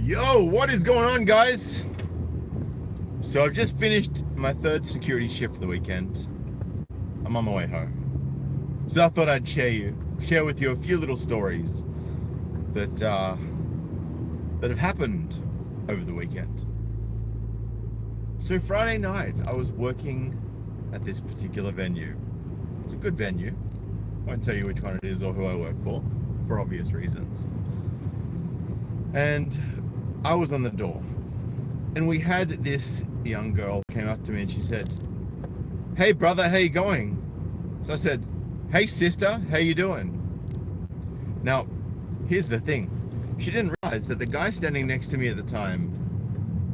Yo, what is going on, guys? So I've just finished my third security shift for the weekend. I'm on my way home. So I thought I'd share with you a few little stories that have happened over the weekend. So Friday night, I was working at this particular venue. It's a good venue. I won't tell you which one it is or who I work for obvious reasons. And I was on the door, and we had this young girl came up to me and she said, "Hey brother, how you going?" So I said, "Hey sister, how you doing?" Now, here's the thing. She didn't realize that the guy standing next to me at the time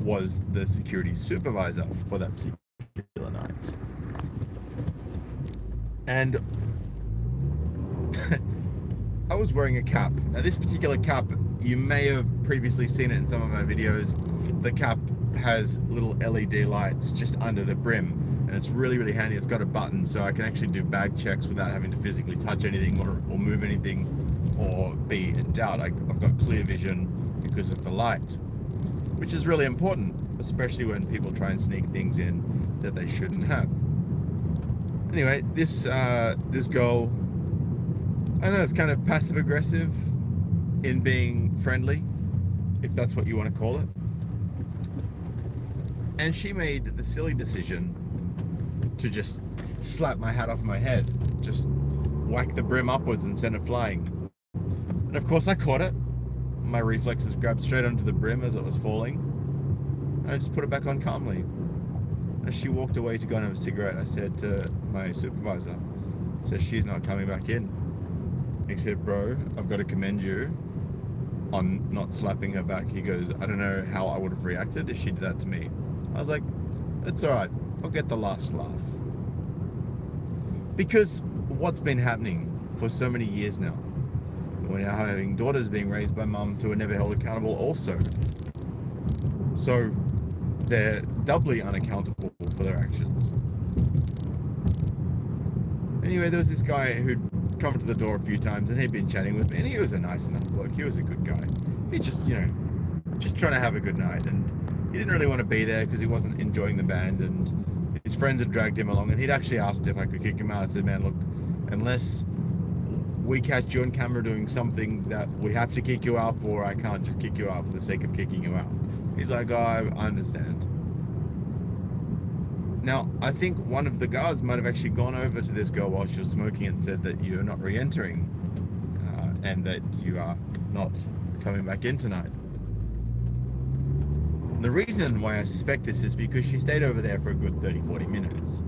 was the security supervisor for that particular night. And I was wearing a cap. Now this particular cap, you may have previously seen it in some of my videos. The cap has little LED lights just under the brim, and it's really, really handy. It's got a button, so I can actually do bag checks without having to physically touch anything or move anything or be in doubt. I've got clear vision because of the light, which is really important, especially when people try and sneak things in that they shouldn't have. Anyway, this girl, I know it's kind of passive aggressive in being friendly, if that's what you want to call it. And she made the silly decision to just slap my hat off my head, just whack the brim upwards and send it flying. And of course I caught it. My reflexes grabbed straight onto the brim as it was falling. And I just put it back on calmly. As she walked away to go and have a cigarette, I said to my supervisor, so she's not coming back in. He said, "Bro, I've got to commend you on not slapping her back." He goes, "I don't know how I would have reacted if she did that to me." I was like, "It's alright, I'll get the last laugh." Because what's been happening for so many years now, we're now having daughters being raised by mums who are never held accountable also. So they're doubly unaccountable for their actions. Anyway, there was this guy who'd come to the door a few times and he'd been chatting with me, and he was a nice enough bloke. He was a good guy. He just, just trying to have a good night, and he didn't really want to be there because he wasn't enjoying the band, and his friends had dragged him along, and he'd actually asked if I could kick him out. I said, "Man, look, unless we catch you on camera doing something that we have to kick you out for, I can't just kick you out for the sake of kicking you out." He's like, "Oh, I understand." Now, I think one of the guards might have actually gone over to this girl while she was smoking and said that you're not re-entering and that you are not coming back in tonight. The reason why I suspect this is because she stayed over there for a good 30-40 minutes.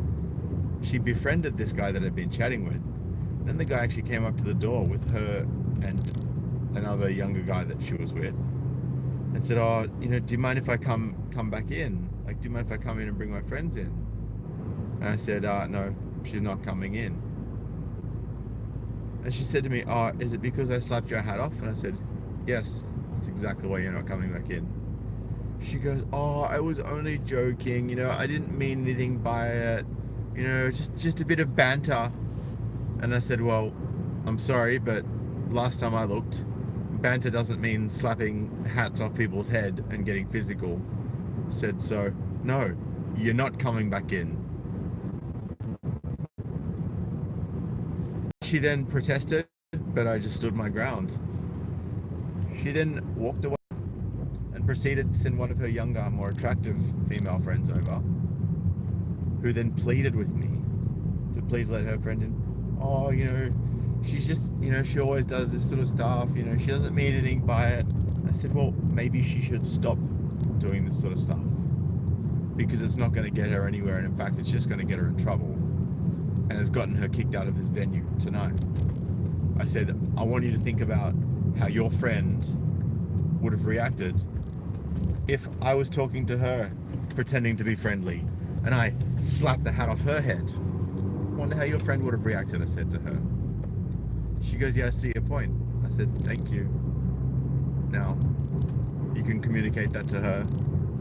She befriended this guy that I'd been chatting with. Then the guy actually came up to the door with her and another younger guy that she was with and said, "Oh, do you mind if I come back in? Like, do you mind if I come in and bring my friends in?" And I said, "No, she's not coming in." And she said to me, "Oh, is it because I slapped your hat off?" And I said, "Yes, that's exactly why you're not coming back in." She goes, "Oh, I was only joking, I didn't mean anything by it, just a bit of banter." And I said, "Well, I'm sorry, but last time I looked, banter doesn't mean slapping hats off people's head and getting physical." Said, "So, no, you're not coming back in." She then protested, but I just stood my ground. She then walked away and proceeded to send one of her younger, more attractive female friends over, who then pleaded with me to please let her friend in. "Oh, she's just, she always does this sort of stuff, she doesn't mean anything by it." I said, "Well, maybe she should stop doing this sort of stuff, because it's not going to get her anywhere, and in fact it's just going to get her in trouble, and has gotten her kicked out of this venue tonight." I said, "I want you to think about how your friend would have reacted if I was talking to her pretending to be friendly and I slapped the hat off her head. I wonder how your friend would have reacted," I said to her. She goes, "Yeah, I see your point." I said, "Thank you. Now, you can communicate that to her,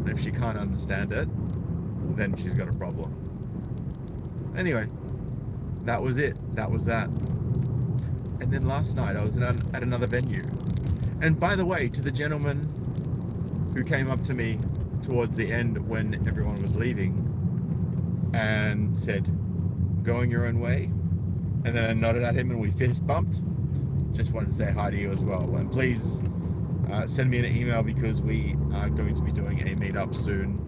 and if she can't understand it, then she's got a problem." Anyway, that was it. That was that. And then last night I was at another venue. And by the way, to the gentleman who came up to me towards the end when everyone was leaving and said, "Going your own way." And then I nodded at him and we fist bumped. Just wanted to say hi to you as well. And please send me an email because we are going to be doing a meetup soon.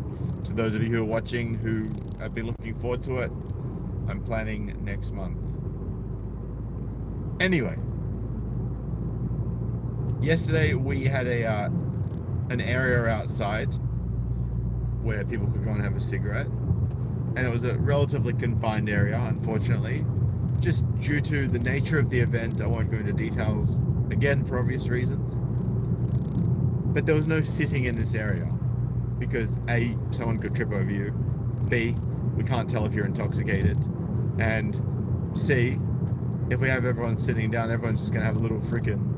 To those of you who are watching who have been looking forward to it, I'm planning next month. Anyway, yesterday we had an area outside where people could go and have a cigarette, and it was a relatively confined area, unfortunately, just due to the nature of the event. I won't go into details again for obvious reasons, but there was no sitting in this area because A, someone could trip over you, B, we can't tell if you're intoxicated, and C, if we have everyone sitting down, everyone's just gonna have a little freaking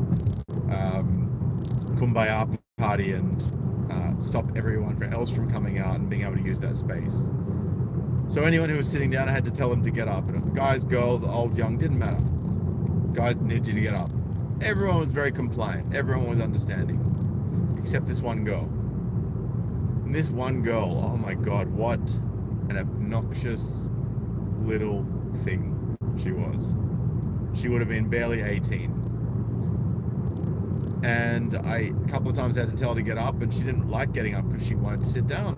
kumbaya party and stop everyone else from coming out and being able to use that space. So anyone who was sitting down, I had to tell them to get up. And guys, girls, old, young, didn't matter. Guys needed you to get up. Everyone was very compliant. Everyone was understanding, except this one girl. And this one girl, oh my God, what an obnoxious little thing she was. She would have been barely 18. And a couple of times had to tell her to get up, and she didn't like getting up because she wanted to sit down.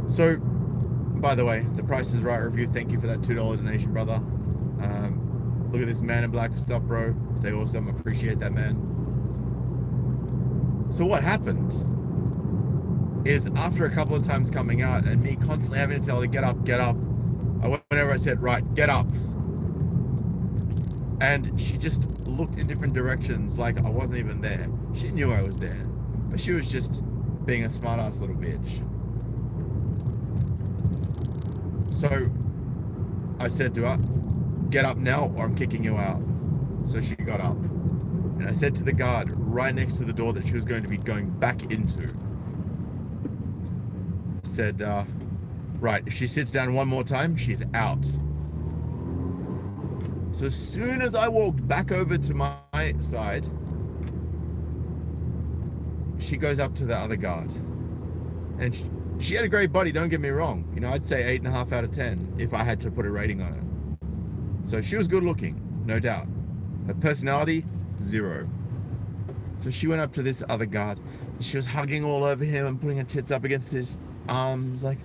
So, by the way, the Price is Right review, thank you for that $2 donation, brother. Look at this man in black. Stop, bro. Stay awesome. Appreciate that, man. So what happened is after a couple of times coming out and me constantly having to tell her to get up, whenever I said, right, get up. And she just looked in different directions like I wasn't even there. She knew I was there, but she was just being a smart-ass little bitch. So I said to her, get up now or I'm kicking you out. So she got up. And I said to the guard right next to the door that she was going to be going back into, said, right, if she sits down one more time, she's out. So as soon as I walked back over to my side, she goes up to the other guard. And she had a great body, don't get me wrong. You know, I'd say 8.5 out of 10 if I had to put a rating on it. So she was good looking, no doubt. Her personality, 0. So she went up to this other guard. And she was hugging all over him and putting her tits up against his arms, like,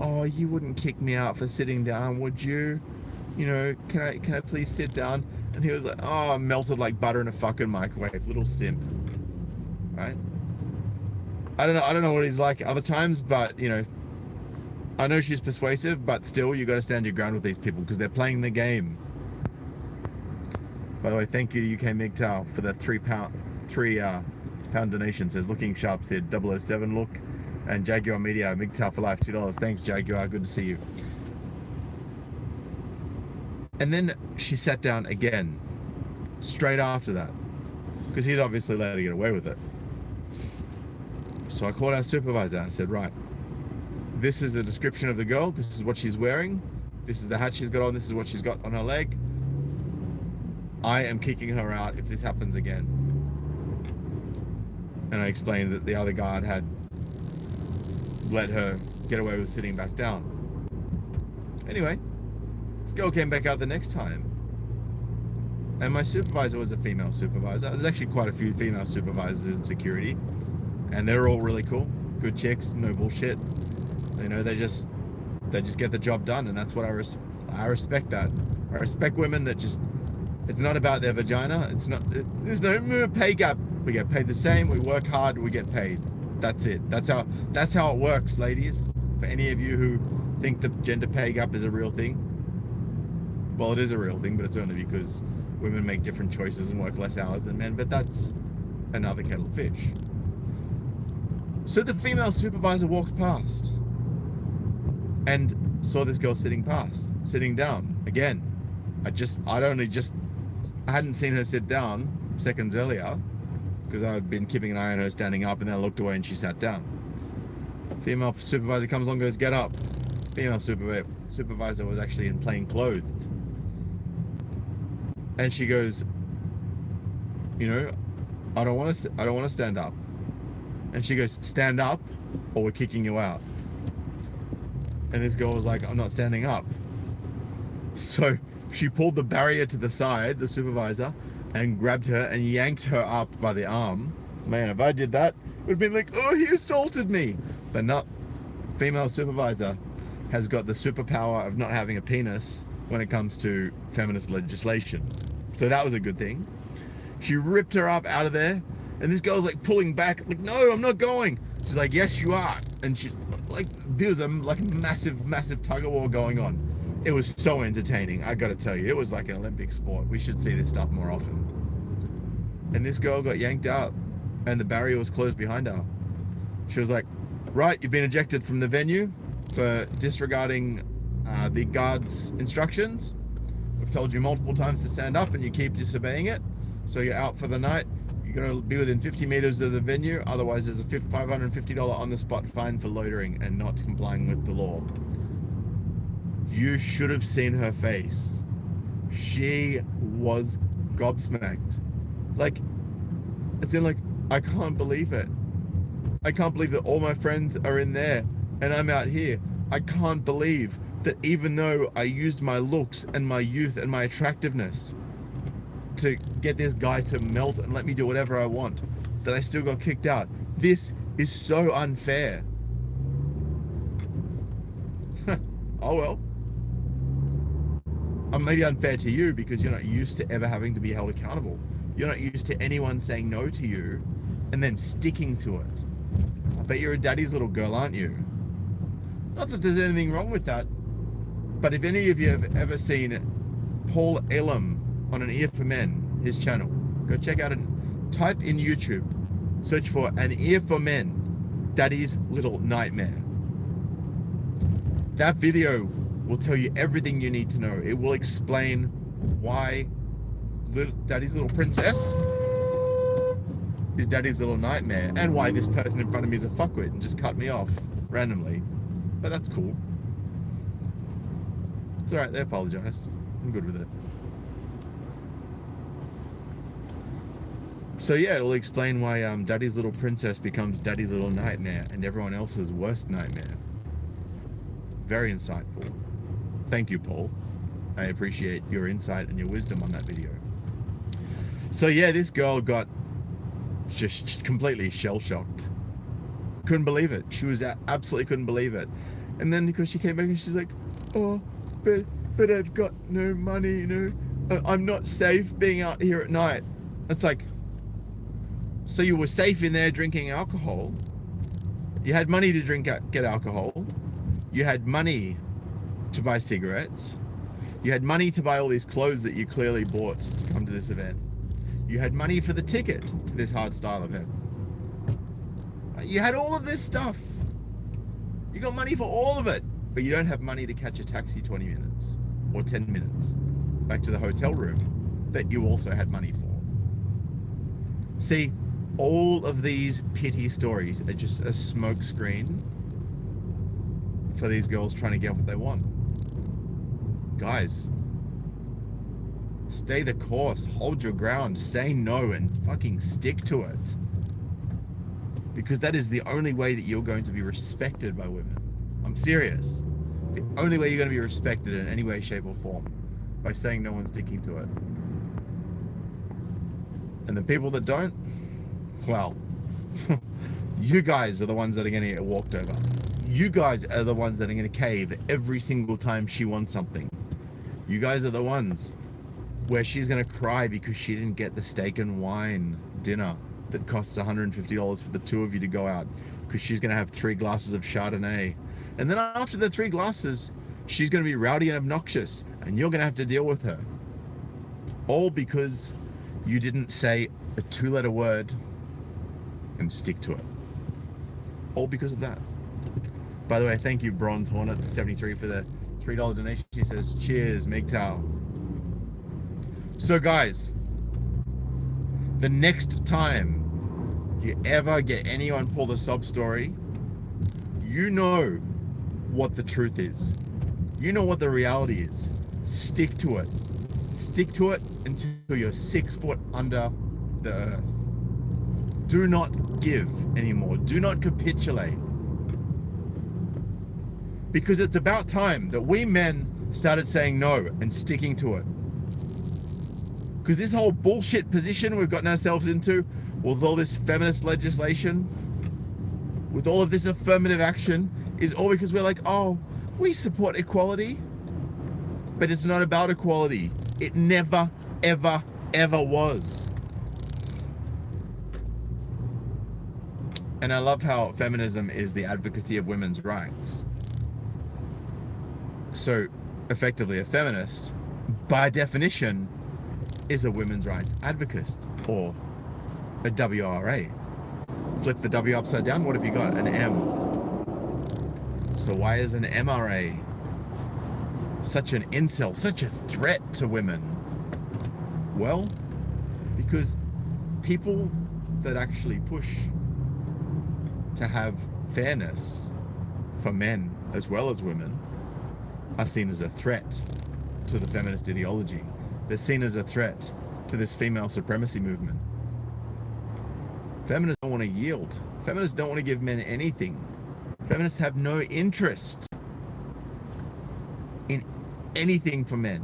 oh, you wouldn't kick me out for sitting down, would you? You know, can I please sit down? And he was like, oh, melted like butter in a fucking microwave, little simp, right? I don't know what he's like other times, but you know, I know she's persuasive, but still, you got to stand your ground with these people because they're playing the game. By the way, thank you to UK MGTOW for the £3 donation. Says looking sharp, said 007 look, and Jaguar Media MGTOW for life, $2. Thanks, Jaguar. Good to see you. And then she sat down again, straight after that, because he'd obviously let her get away with it. So I called our supervisor and I said, right, this is the description of the girl, this is what she's wearing, this is the hat she's got on, this is what she's got on her leg. I am kicking her out if this happens again. And I explained that the other guard had let her get away with sitting back down. Anyway, this girl came back out the next time. And my supervisor was a female supervisor. There's actually quite a few female supervisors in security. And they're all really cool. Good chicks, no bullshit. You know, they just get the job done, and that's what I respect that. I respect women that just, it's not about their vagina. It's not, there's no pay gap. We get paid the same, we work hard, we get paid. That's it. That's how it works, ladies. For any of you who think the gender pay gap is a real thing, well, it is a real thing, but it's only because women make different choices and work less hours than men, but that's another kettle of fish. So the female supervisor walked past and saw this girl sitting down again. I hadn't seen her sit down seconds earlier because I'd been keeping an eye on her standing up, and then I looked away and she sat down. Female supervisor comes along, goes, get up. Female supervisor was actually in plain clothes. And she goes, you know, I don't want to stand up. And she goes, stand up or we're kicking you out. And this girl was like, I'm not standing up. So she pulled the barrier to the side, the supervisor, and grabbed her and yanked her up by the arm. Man, if I did that, it would have been like, oh, he assaulted me. But not. Female supervisor has got the superpower of not having a penis when it comes to feminist legislation. So that was a good thing. She ripped her up out of there, and this girl's like pulling back, like, no, I'm not going. She's like, yes, you are. And she's like, there's a massive tug of war going on. It was so entertaining, I gotta tell you. It was like an Olympic sport. We should see this stuff more often. And this girl got yanked out, and the barrier was closed behind her. She was like, right, you've been ejected from the venue for disregarding the guard's instructions. We've told you multiple times to stand up and you keep disobeying it. So you're out for the night. You're going to be within 50 meters of the venue. Otherwise, there's a $550 on-the-spot fine for loitering and not complying with the law. You should have seen her face. She was gobsmacked. Like, it's in like, I can't believe it. I can't believe that all my friends are in there and I'm out here. I can't believe that even though I used my looks and my youth and my attractiveness to get this guy to melt and let me do whatever I want, that I still got kicked out. This is so unfair. Oh well. Maybe unfair to you because you're not used to ever having to be held accountable. You're not used to anyone saying no to you and then sticking to it. I bet you're a daddy's little girl, aren't you? Not that there's anything wrong with that, but if any of you have ever seen Paul Elam on An Ear for Men, his channel, go check out and type in YouTube, search for An Ear for Men, Daddy's Little Nightmare. That video will tell you everything you need to know. It will explain why Daddy's Little Princess is Daddy's Little Nightmare, and why this person in front of me is a fuckwit and just cut me off randomly. But that's cool. It's alright, they apologize. I'm good with it. So yeah, it'll explain why Daddy's Little Princess becomes Daddy's Little Nightmare and everyone else's worst nightmare. Very insightful. Thank you, Paul. I appreciate your insight and your wisdom on that video. So yeah, this girl got just completely shell-shocked. Couldn't believe it. She was absolutely couldn't believe it. And then because she came back and she's like, oh, but I've got no money, I'm not safe being out here at night. It's like, so you were safe in there drinking alcohol. You had money to get alcohol. You had money to buy cigarettes. You had money to buy all these clothes that you clearly bought to come to this event. You had money for the ticket to this hardstyle event. You had all of this stuff. You got money for all of it, but you don't have money to catch a taxi 20 minutes or 10 minutes back to the hotel room that you also had money for. See, all of these pity stories are just a smokescreen for these girls trying to get what they want. Guys, stay the course, hold your ground, say no, and fucking stick to it. Because that is the only way that you're going to be respected by women. I'm serious. It's the only way you're going to be respected in any way, shape, or form. By saying no and sticking to it. And the people that don't, well, you guys are the ones that are going to get walked over. You guys are the ones that are going to cave every single time she wants something. You guys are the ones where she's going to cry because she didn't get the steak and wine dinner that costs $150 for the two of you to go out, because she's going to have 3 glasses of Chardonnay. And then after the 3 glasses, she's going to be rowdy and obnoxious, and you're going to have to deal with her. All because you didn't say a 2-letter word and stick to it. All because of that. By the way, thank you, Bronze Hornet 73 for the $3 donation. She says, cheers, MGTOW. So guys, the next time you ever get anyone pull the sob story, you know what the truth is. You know what the reality is. Stick to it. Stick to it until you're 6 foot under the earth. Do not give anymore. Do not capitulate. Because it's about time that we men started saying no and sticking to it. Because this whole bullshit position we've gotten ourselves into, with all this feminist legislation, with all of this affirmative action, is all because we're like, oh, we support equality. But it's not about equality. It never, ever, ever was. And I love how feminism is the advocacy of women's rights. So, effectively, a feminist, by definition, is a women's rights advocate, or a WRA. Flip the W upside down, what have you got? An M. So why is an MRA such an incel, such a threat to women? Well, because people that actually push to have fairness for men as well as women are seen as a threat to the feminist ideology. They're seen as a threat to this female supremacy movement. Feminists don't want to yield. Feminists don't want to give men anything. Feminists have no interest in anything for men.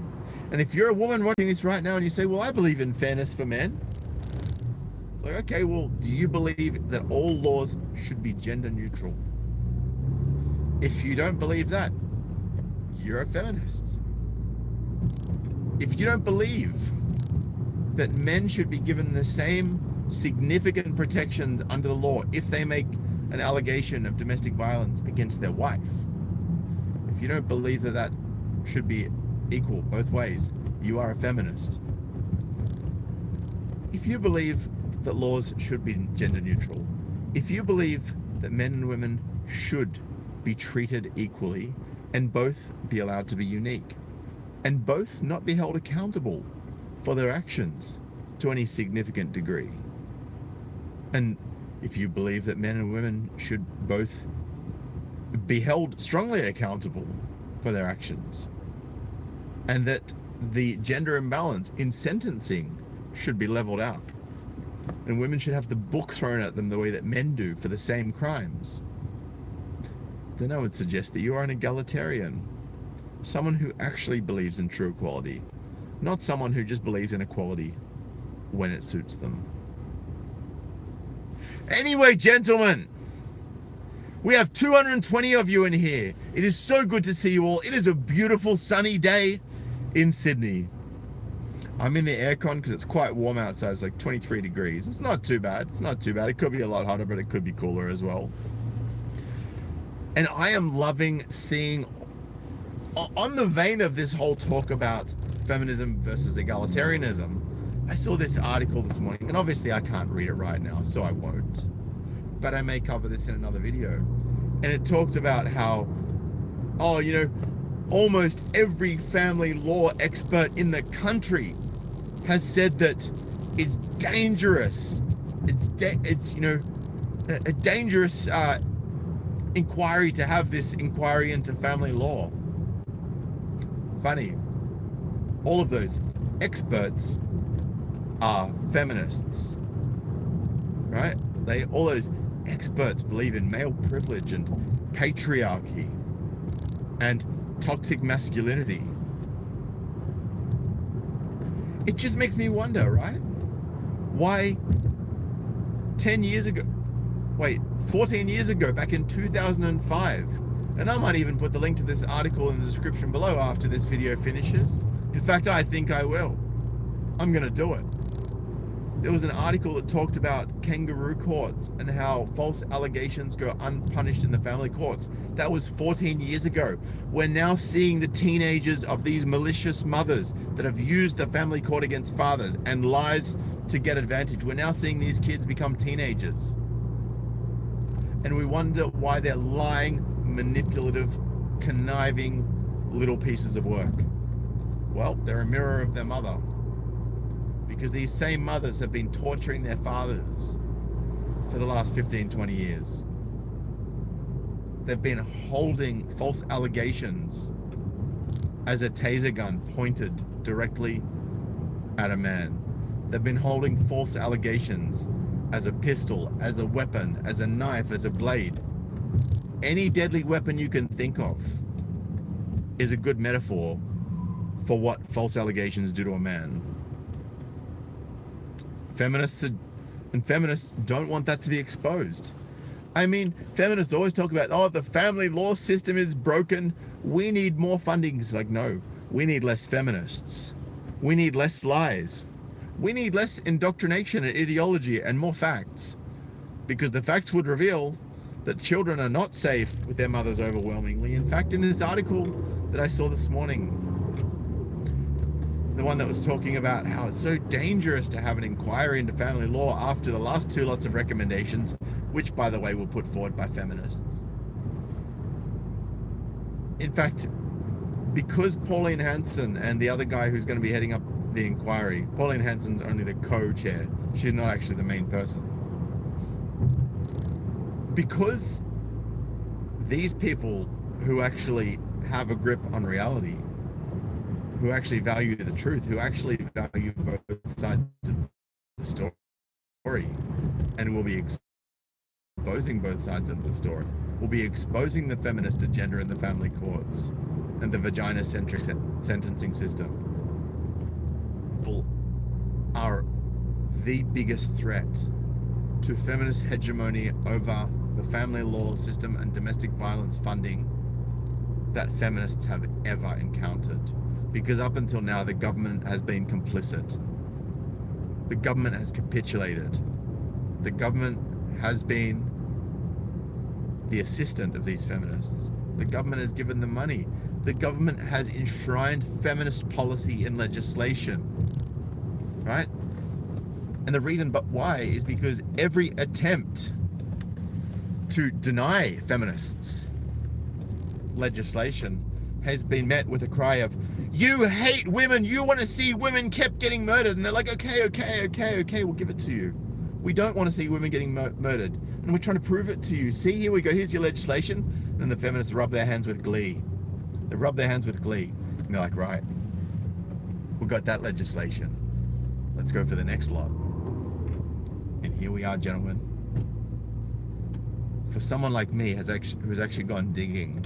And if you're a woman watching this right now and you say, well, I believe in fairness for men. It's like, okay, well, do you believe that all laws should be gender neutral? If you don't believe that, you're a feminist. If you don't believe that men should be given the same significant protections under the law if they make an allegation of domestic violence against their wife, if you don't believe that that should be equal both ways, you are a feminist. If you believe that laws should be gender neutral, if you believe that men and women should be treated equally and both be allowed to be unique and both not be held accountable for their actions to any significant degree, and if you believe that men and women should both be held strongly accountable for their actions, and that the gender imbalance in sentencing should be leveled out, and women should have the book thrown at them the way that men do for the same crimes, then I would suggest that you are an egalitarian. Someone who actually believes in true equality, not someone who just believes in equality when it suits them. Anyway, gentlemen, we have 220 of you in here. It is so good to see you all. It is a beautiful sunny day in Sydney. I'm in the aircon because it's quite warm outside. It's like 23 degrees. It's not too bad. It's not too bad. It could be a lot hotter, but it could be cooler as well. And I am loving seeing, on the vein of this whole talk about feminism versus egalitarianism, I saw this article this morning, and obviously I can't read it right now, so I won't. But I may cover this in another video. And it talked about how, oh, you know, almost every family law expert in the country has said that it's dangerous. It's you know, a dangerous inquiry to have this inquiry into family law. Funny. All of those experts are feminists, right? All those experts believe in male privilege and patriarchy and toxic masculinity. It just makes me wonder, right? Why 14 years ago, back in 2005, and I might even put the link to this article in the description below after this video finishes. In fact, I think I will. I'm gonna do it. There was an article that talked about kangaroo courts and how false allegations go unpunished in the family courts. That was 14 years ago. We're now seeing the teenagers of these malicious mothers that have used the family court against fathers and lies to get advantage. We're now seeing these kids become teenagers. And we wonder why they're lying, manipulative, conniving little pieces of work. Well, they're a mirror of their mother. Because these same mothers have been torturing their fathers for the last 15, 20 years. They've been holding false allegations as a taser gun pointed directly at a man. They've been holding false allegations as a pistol, as a weapon, as a knife, as a blade. Any deadly weapon you can think of is a good metaphor for what false allegations do to a man. Feminists don't want that to be exposed. I mean, feminists always talk about, oh, the family law system is broken. We need more funding. It's like, no, we need less feminists. We need less lies. We need less indoctrination and ideology and more facts. Because the facts would reveal that children are not safe with their mothers overwhelmingly. In fact, in this article that I saw this morning, the one that was talking about how it's so dangerous to have an inquiry into family law after the last 2 lots of recommendations, which, by the way, were put forward by feminists. In fact, because Pauline Hanson and the other guy who's going to be heading up the inquiry, Pauline Hanson's only the co-chair, she's not actually the main person. Because these people who actually have a grip on reality, who actually value the truth, who actually value both sides of the story, and will be exposing both sides of the story, will be exposing the feminist agenda in the family courts and the vagina-centric sentencing system, are the biggest threat to feminist hegemony over the family law system and domestic violence funding that feminists have ever encountered. Because up until now, the government has been complicit. The government has capitulated. The government has been the assistant of these feminists. The government has given them money. The government has enshrined feminist policy in legislation, right? And the reason why is because every attempt to deny feminists legislation has been met with a cry of, you hate women, you want to see women kept getting murdered. And they're like, okay, we'll give it to you. We don't want to see women getting murdered. And we're trying to prove it to you. See, here we go, here's your legislation. Then the feminists rub their hands with glee. They rub their hands with glee. And they're like, right, we got that legislation. Let's go for the next lot. And here we are, gentlemen. For someone like me who's actually gone digging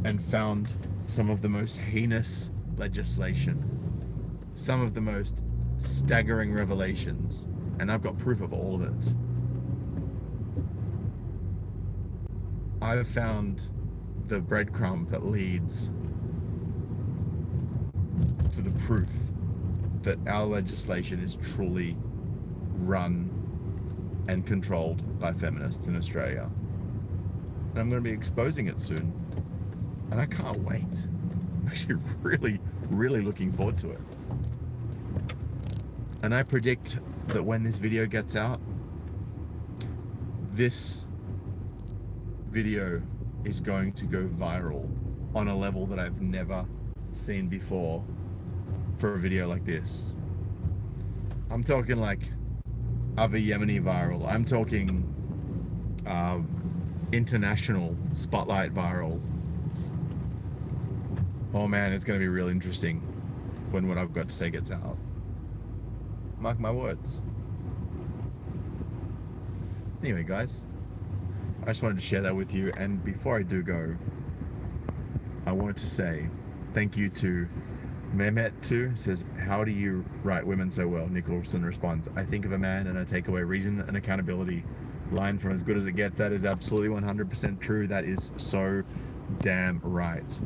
and found some of the most heinous legislation, some of the most staggering revelations, and I've got proof of all of it. I've found the breadcrumb that leads to the proof that our legislation is truly run and controlled by feminists in Australia. And I'm going to be exposing it soon. And I can't wait. I'm actually really looking forward to it. And I predict that when this video gets out, this video is going to go viral on a level that I've never seen before for a video like this. I'm talking like other Yemeni viral. I'm talking international spotlight viral. Oh man, it's going to be real interesting when what I've got to say gets out. Mark my words. Anyway, guys, I just wanted to share that with you. And before I do go, I wanted to say thank you to Mehmet2. Says, how do you write women so well? Nicholson responds, I think of a man and I take away reason and accountability. Line from As Good As It Gets. That is absolutely 100% true. That is so damn right.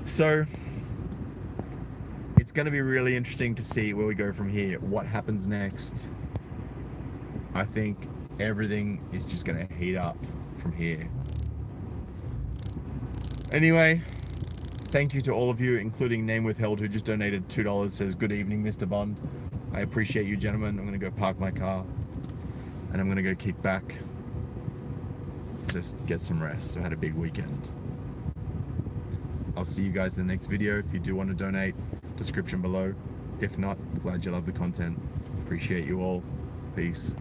So it's going to be really interesting to see where we go from here. What happens next? I think everything is just going to heat up from here. Anyway, thank you to all of you, including Name Withheld, who just donated $2. Says, good evening, Mr. Bond. I appreciate you, gentlemen. I'm going to go park my car and I'm going to go kick back. Just get some rest. I had a big weekend. I'll see you guys in the next video. If you do want to donate, description below. If not, glad you love the content. Appreciate you all. Peace.